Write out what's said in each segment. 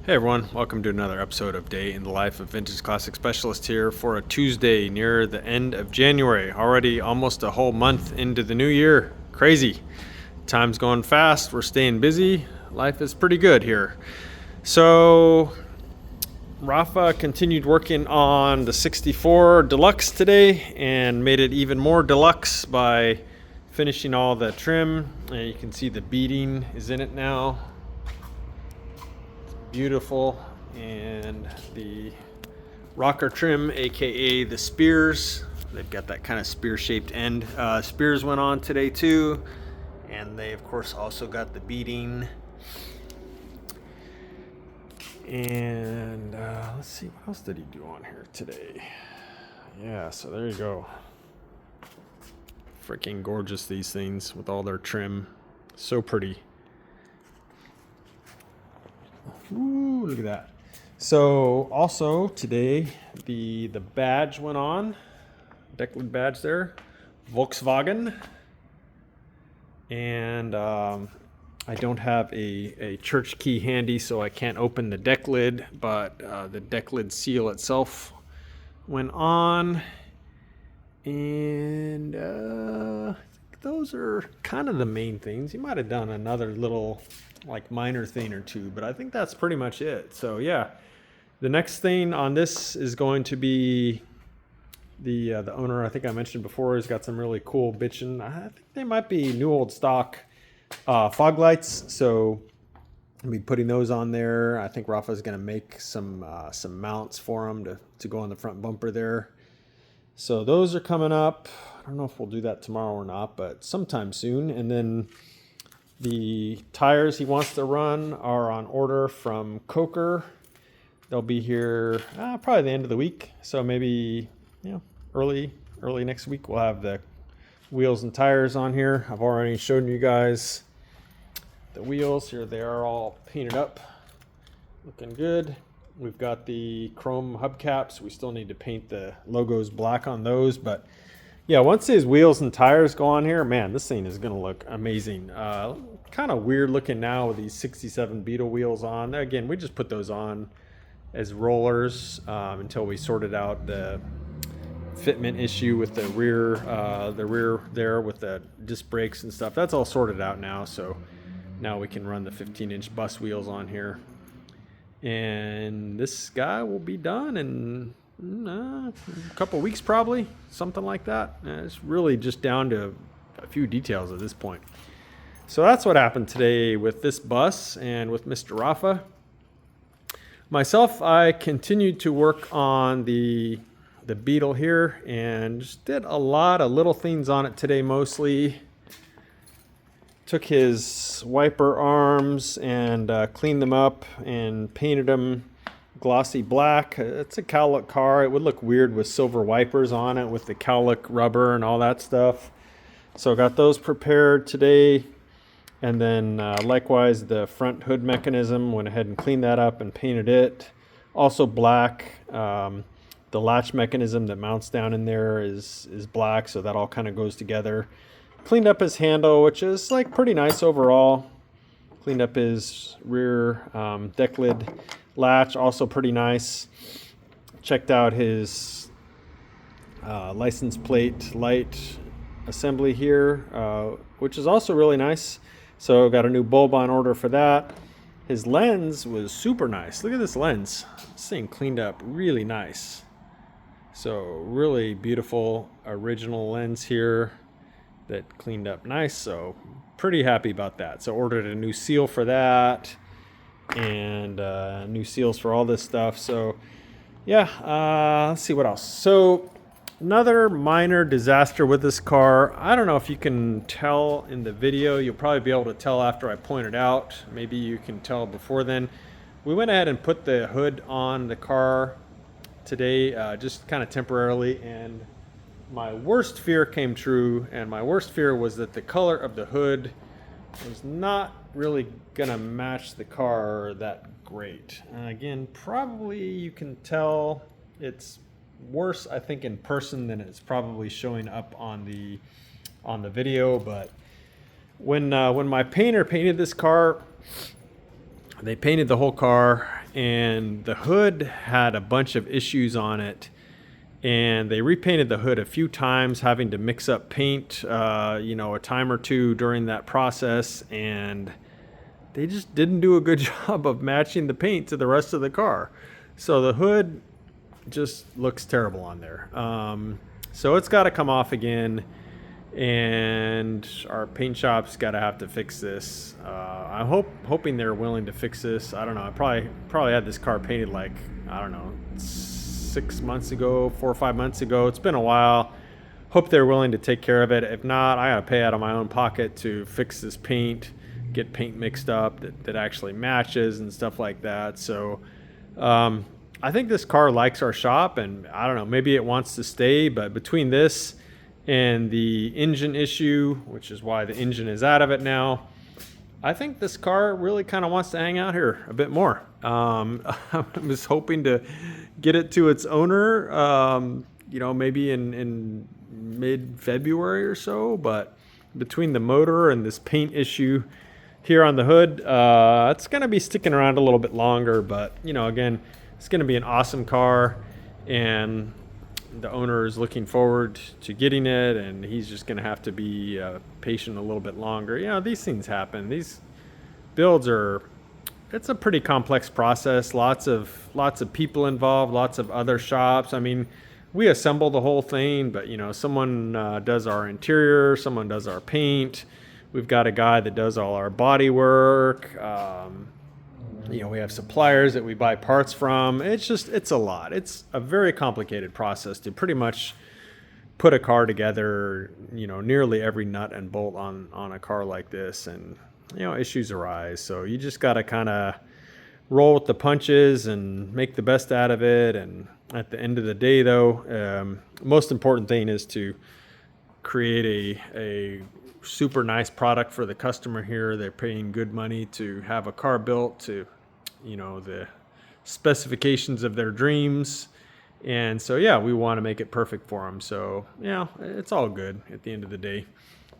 Hey everyone, welcome to another episode of Day in the Life of Vintage Classic Specialist here for a Tuesday near the end of January. Already almost a whole month into the new year. Crazy. Time's going fast, we're staying busy. Life is pretty good here. So, Rafa continued working on the 64 Deluxe today and made it even more deluxe by finishing all the trim. And you can see the beading is in it now. Beautiful. And the rocker trim, aka the spears, they've got that kind of spear shaped end. Spears went on today too, and they of course also got the beading. And let's see, what else did he do on here today? Yeah, so there you go. Freaking gorgeous, these things with all their trim. So pretty. Ooh, look at that. So also today the badge went on. Decklid badge there. Volkswagen. And I don't have a church key handy, so I can't open the deck lid, but the deck lid seal itself went on. And I think those are kind of the main things. You might have done another little like minor thing or two, but I think that's pretty much it. So yeah, the next thing on this is going to be the owner, I think I mentioned before, has got some really cool bitchin'. I think they might be new old stock fog lights, so I'll be putting those on there. I think Rafa's going to make some mounts for them to go on the front bumper there. So those are coming up. I don't know if we'll do that tomorrow or not, but sometime soon. And then the tires he wants to run are on order from Coker. They'll be here probably the end of the week. So maybe, early next week we'll have the wheels and tires on here. I've already shown you guys the wheels. Here they are, all painted up, looking good. We've got the chrome hubcaps. We still need to paint the logos black on those, but yeah, once these wheels and tires go on here, man, this thing is going to look amazing. Kind of weird looking now with these 67 Beetle wheels on. Again, we just put those on as rollers until we sorted out the fitment issue with the rear there with the disc brakes and stuff. That's all sorted out now, so now we can run the 15-inch bus wheels on here. And this guy will be done in a couple weeks, probably, something like that. It's really just down to a few details at this point. So that's what happened today with this bus and with Mr. Rafa. Myself, I continued to work on the Beetle here and just did a lot of little things on it today mostly. Took his wiper arms and cleaned them up and painted them glossy black. It's a cowlick car. It would look weird with silver wipers on it with the cowlick rubber and all that stuff. So got those prepared today. And then likewise the front hood mechanism, went ahead and cleaned that up and painted it. Also black. The latch mechanism that mounts down in there is black, so that all kind of goes together. Cleaned up his handle, which is like pretty nice overall. Cleaned up his rear deck lid latch, also pretty nice. Checked out his license plate light assembly here, which is also really nice. So got a new bulb on order for that. His lens was super nice. Look at this lens. This thing cleaned up really nice. So really beautiful original lens here that cleaned up nice. So pretty happy about that. So ordered a new seal for that and new seals for all this stuff. So yeah, let's see what else. So another minor disaster with this car. I don't know if you can tell in the video. You'll probably be able to tell after I point it out. Maybe you can tell before then. We went ahead and put the hood on the car today, just kind of temporarily, and my worst fear came true. And my worst fear was that the color of the hood was not really gonna match the car that great. Again, probably you can tell it's worse, I think, in person than it's probably showing up on the video. But when my painter painted this car, they painted the whole car and the hood had a bunch of issues on it. And they repainted the hood a few times, having to mix up paint, a time or two during that process. And they just didn't do a good job of matching the paint to the rest of the car. So the hood just looks terrible on there. So it's got to come off again. And our paint shop's got to have to fix this. I'm hoping they're willing to fix this. I don't know. I probably had this car painted like, I don't know, 6 months ago, 4 or 5 months ago. It's been a while. Hope they're willing to take care of it. If not, I gotta pay out of my own pocket to fix this paint, get paint mixed up that actually matches and stuff like that. So I think this car likes our shop, and I don't know, maybe it wants to stay, but between this and the engine issue, which is why the engine is out of it now, I think this car really kind of wants to hang out here a bit more. I was hoping to get it to its owner, maybe in mid-February or so, but between the motor and this paint issue here on the hood, it's going to be sticking around a little bit longer, but, again, it's going to be an awesome car, and the owner is looking forward to getting it, and he's just going to have to be patient a little bit longer. These things happen. These builds it's a pretty complex process. Lots of people involved, lots of other shops. I mean, we assemble the whole thing, but someone does our interior, someone does our paint. We've got a guy that does all our body work. We have suppliers that we buy parts from. It's a lot. It's a very complicated process to pretty much put a car together, nearly every nut and bolt on a car like this. And, issues arise. So you just got to kind of roll with the punches and make the best out of it. And at the end of the day, though, most important thing is to create a super nice product for the customer here. They're paying good money to have a car built to, the specifications of their dreams. And so, we want to make it perfect for them. So, it's all good at the end of the day.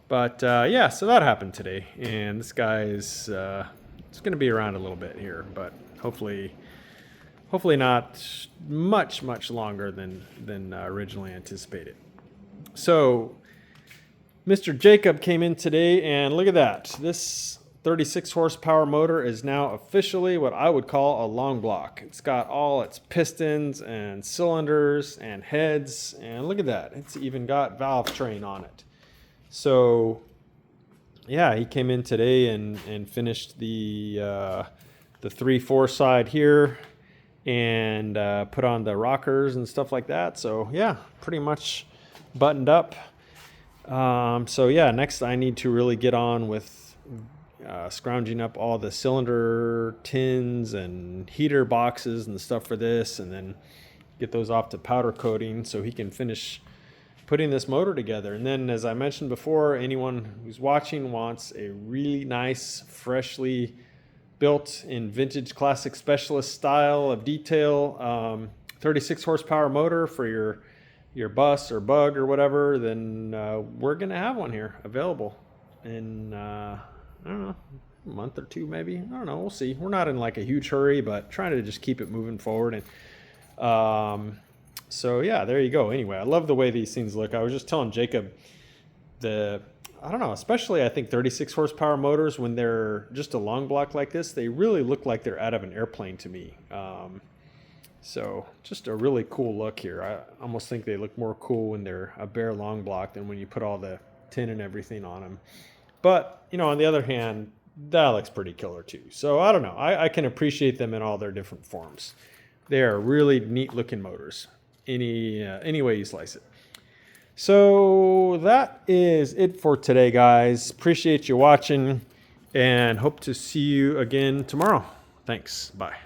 But, so that happened today. And this guy is it's going to be around a little bit here, but hopefully not much longer than originally anticipated. So Mr. Jacob came in today, and look at that. This 36 horsepower motor is now officially what I would call a long block. It's got all its pistons and cylinders and heads, and look at that. It's even got valve train on it. So he came in today and finished the 3/4 side here and put on the rockers and stuff like that. So pretty much buttoned up. Next I need to really get on with scrounging up all the cylinder tins and heater boxes and stuff for this, and then get those off to powder coating so he can finish putting this motor together. And then, as I mentioned before, anyone who's watching wants a really nice, freshly built in vintage classic specialist style of detail 36 horsepower motor for your bus or bug or whatever, then we're gonna have one here available in I don't know, a month or two maybe. I don't know, we'll see. We're not in like a huge hurry, but trying to just keep it moving forward. And there you go. Anyway, I love the way these things look. I was just telling Jacob, I don't know, especially I think 36 horsepower motors, when they're just a long block like this, they really look like they're out of an airplane to me. So just a really cool look here. I almost think they look more cool when they're a bare long block than when you put all the tin and everything on them. But, on the other hand, that looks pretty killer too. So I don't know. I can appreciate them in all their different forms. They are really neat looking motors, any way you slice it. So that is it for today, guys. Appreciate you watching, and hope to see you again tomorrow. Thanks. Bye.